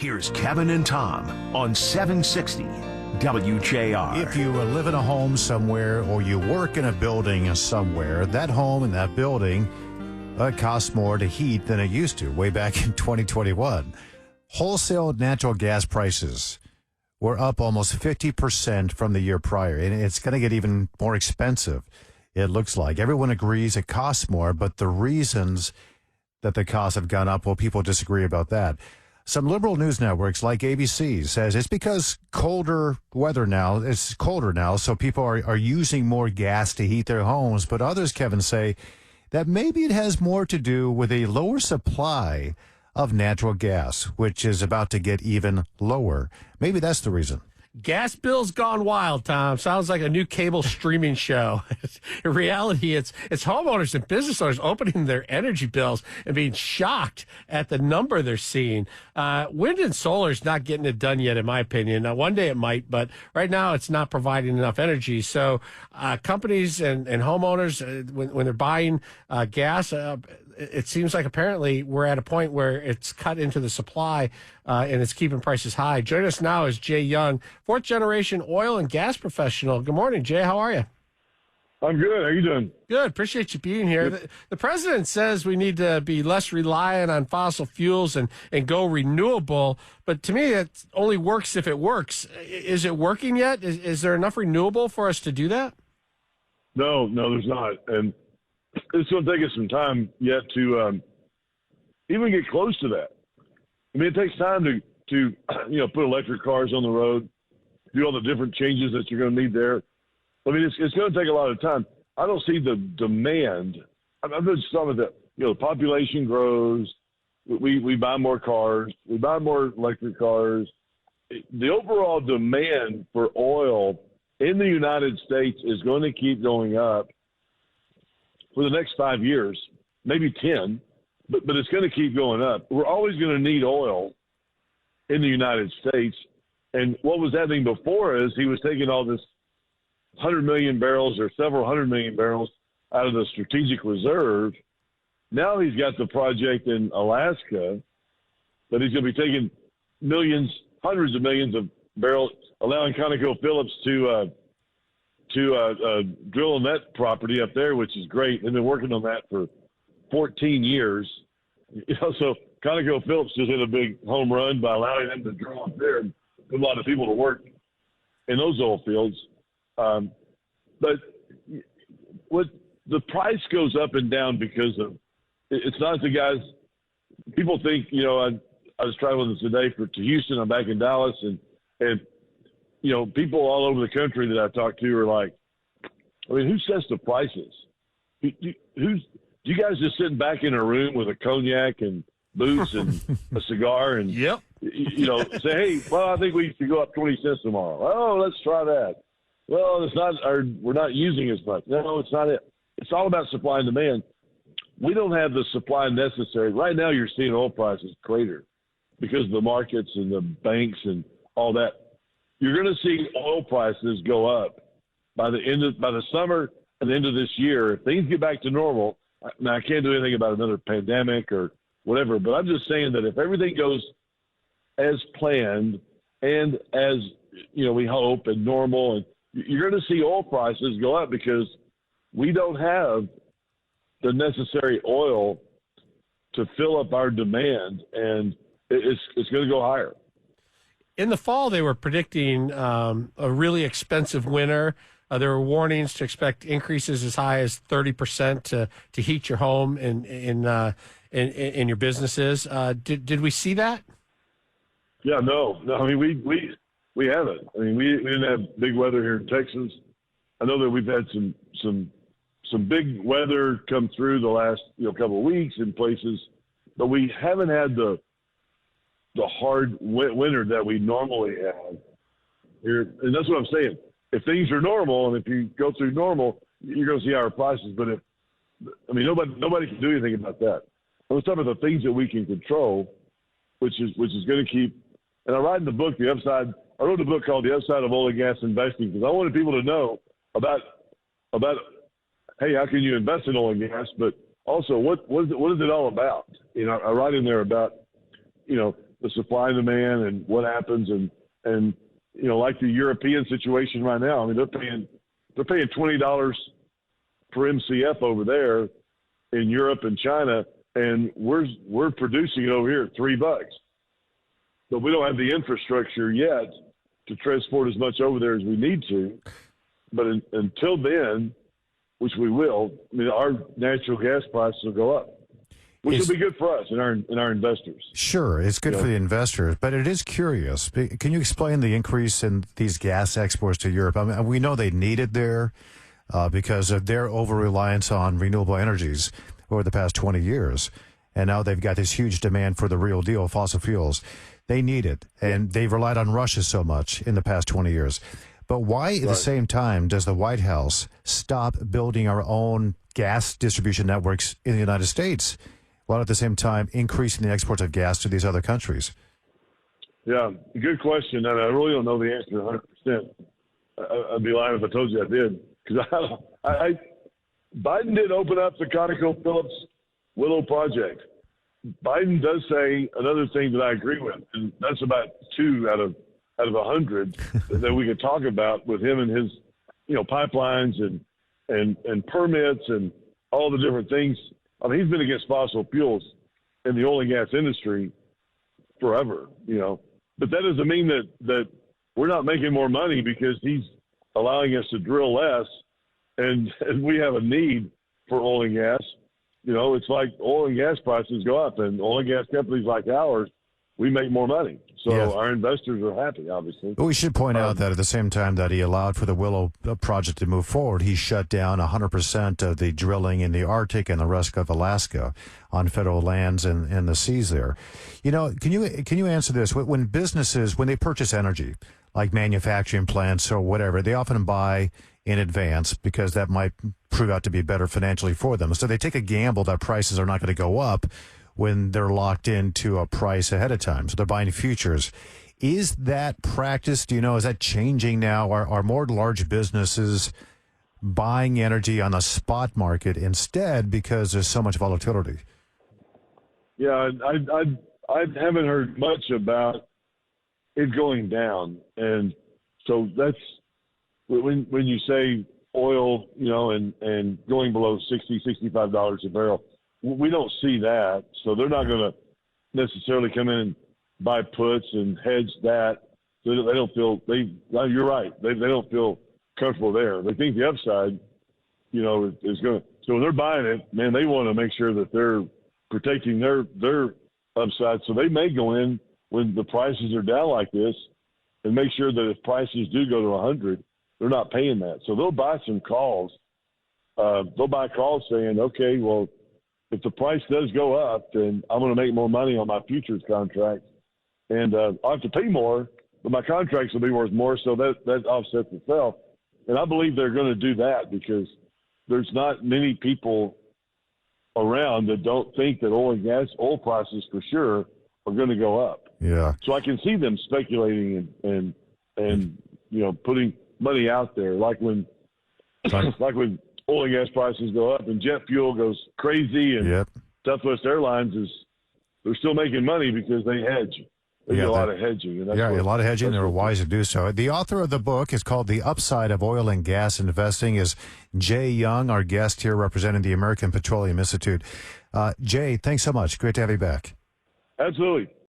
Here's Kevin and Tom on 760 WJR. If you live in a home somewhere or you work in a building somewhere, that home and that building costs more to heat than it used to way back in 2021. Wholesale natural gas prices were up almost 50% from the year prior, and it's going to get even more expensive, it looks like. Everyone agrees it costs more, but the reasons that the costs have gone up, well, people disagree about that. Some liberal news networks like ABC says it's because colder weather now, it's colder now, so people are using more gas to heat their homes. But others, Kevin, say that maybe it has more to do with a lower supply of natural gas, which is about to get even lower. Maybe that's the reason. Gas bills gone wild, Tom. Sounds like a new cable streaming show. In reality, it's homeowners and business owners opening their energy bills and being shocked at the number they're seeing. Wind and solar is not getting it done yet, in my opinion. One day it might, but right now it's not providing enough energy. So companies and homeowners, when they're buying gas, it seems like apparently we're at a point where it's cut into the supply and it's keeping prices high. Join us now is Jay Young, fourth-generation oil and gas professional. Good morning, Jay. How are you? I'm good. How you doing? Good. Appreciate you being here. The president says we need to be less reliant on fossil fuels and go renewable. But to me, it only works if it works. Is it working yet? Is there enough renewable for us to do that? No, there's not. And it's going to take us some time yet to even get close to that. I mean, it takes time to put electric cars on the road, do all the different changes that you're going to need there. I mean, it's going to take a lot of time. I don't see the demand. I'm just talking about the population grows. We buy more cars. We buy more electric cars. The overall demand for oil in the United States is going to keep going up for the next 5 years, maybe 10, but it's going to keep going up. We're always going to need oil in the United States. And what was happening before is he was taking all this 100 million barrels or several 100 million barrels out of the strategic reserve. Now he's got the project in Alaska that he's going to be taking millions, hundreds of millions of barrels, allowing ConocoPhillips to drill on that property up there, which is great. They've been working on that for 14 years. So ConocoPhillips just hit a big home run by allowing them to drill up there and put a lot of people to work in those oil fields. But what the price goes up and down because of it's not the guys. People think I was traveling today to Houston. I'm back in Dallas, and people all over the country that I talk to are like, I mean, who sets the prices? You guys just sitting back in a room with a cognac and boots and a cigar and yep. Say, hey, well, I think we should go up 20 cents tomorrow. Oh, let's try that. Well, it's not, or we're not using as much. No, it's not it. It's all about supply and demand. We don't have the supply necessary. Right now you're seeing oil prices crater because of the markets and the banks and all that. You're going to see oil prices go up by the summer and the end of this year. If things get back to normal, now I can't do anything about another pandemic or whatever, but I'm just saying that if everything goes as planned and as we hope and normal, and you're going to see oil prices go up because we don't have the necessary oil to fill up our demand, and it's going to go higher. In the fall, they were predicting a really expensive winter. There were warnings to expect increases as high as 30% to heat your home and in your businesses. Did we see that? Yeah, no. I mean, we haven't. I mean, we didn't have big weather here in Texas. I know that we've had some big weather come through the last couple of weeks in places, but we haven't had the hard winter that we normally have here. And that's what I'm saying. If things are normal and if you go through normal, you're going to see higher prices. But nobody can do anything about that. Let's talk about the things that we can control, which is going to keep. And I write in the book, I wrote a book called The Upside of Oil and Gas Investing because I wanted people to know about, hey, how can you invest in oil and gas? But also, what is it all about? I write in there about, the supply and demand and what happens, and like the European situation right now. I mean, they're paying $20 per MCF over there in Europe and China, and we're producing it over here at $3. But we don't have the infrastructure yet to transport as much over there as we need to. But until then, which we will, I mean, our natural gas prices will go up, which will be good for us and our investors. Sure, it's good for the investors, but it is curious. Can you explain the increase in these gas exports to Europe? I mean, we know they need it there because of their over-reliance on renewable energies over the past 20 years. And now they've got this huge demand for the real deal, fossil fuels. They need it, and they've relied on Russia so much in the past 20 years. But why at the same time does the White House stop building our own gas distribution networks in the United States while at the same time increasing the exports of gas to these other countries? Yeah, good question. And I really don't know the answer 100%. I'd be lying if I told you I did. Because Biden did open up the ConocoPhillips Willow project. Biden does say another thing that I agree with, and that's about 2 out of 100 that we could talk about with him and his, pipelines and permits and all the different things. I mean, he's been against fossil fuels in the oil and gas industry forever, But that doesn't mean that we're not making more money because he's allowing us to drill less, and we have a need for oil and gas. It's like oil and gas prices go up, and oil and gas companies like ours, we make more money. So our investors are happy, obviously. But we should point out that at the same time that he allowed for the Willow project to move forward, he shut down 100% of the drilling in the Arctic and the rest of Alaska on federal lands and the seas there. Can you answer this? When businesses, when they purchase energy, like manufacturing plants or whatever, they often buy in advance because that might prove out to be better financially for them. So they take a gamble that prices are not going to go up when they're locked into a price ahead of time. So they're buying futures. Is that practice, is that changing now? Are more large businesses buying energy on the spot market instead because there's so much volatility? Yeah, I haven't heard much about it going down. And so that's when you say oil, and going below $60-65 a barrel, we don't see that. So they're not going to necessarily come in and buy puts and hedge that. So they don't feel you're right. They don't feel comfortable there. They think the upside, is going to. So when they're buying it, man, they want to make sure that they're protecting their upside. So they may go in when the prices are down like this and make sure that if prices do go to 100, they're not paying that. So they'll buy some calls. They'll buy calls saying, okay, well, if the price does go up, then I'm going to make more money on my futures contract. And I'll have to pay more, but my contracts will be worth more, so that offsets itself. And I believe they're going to do that because there's not many people around that don't think that oil prices for sure are going to go up. Yeah. So I can see them speculating and putting money out there, like when oil and gas prices go up and jet fuel goes crazy, and Southwest Airlines they're still making money because they hedge. They do a lot of hedging. And a lot of hedging. They were wise to do so. The author of the book is called The Upside of Oil and Gas Investing is Jay Young, our guest here representing the American Petroleum Institute. Jay, thanks so much. Great to have you back. Absolutely.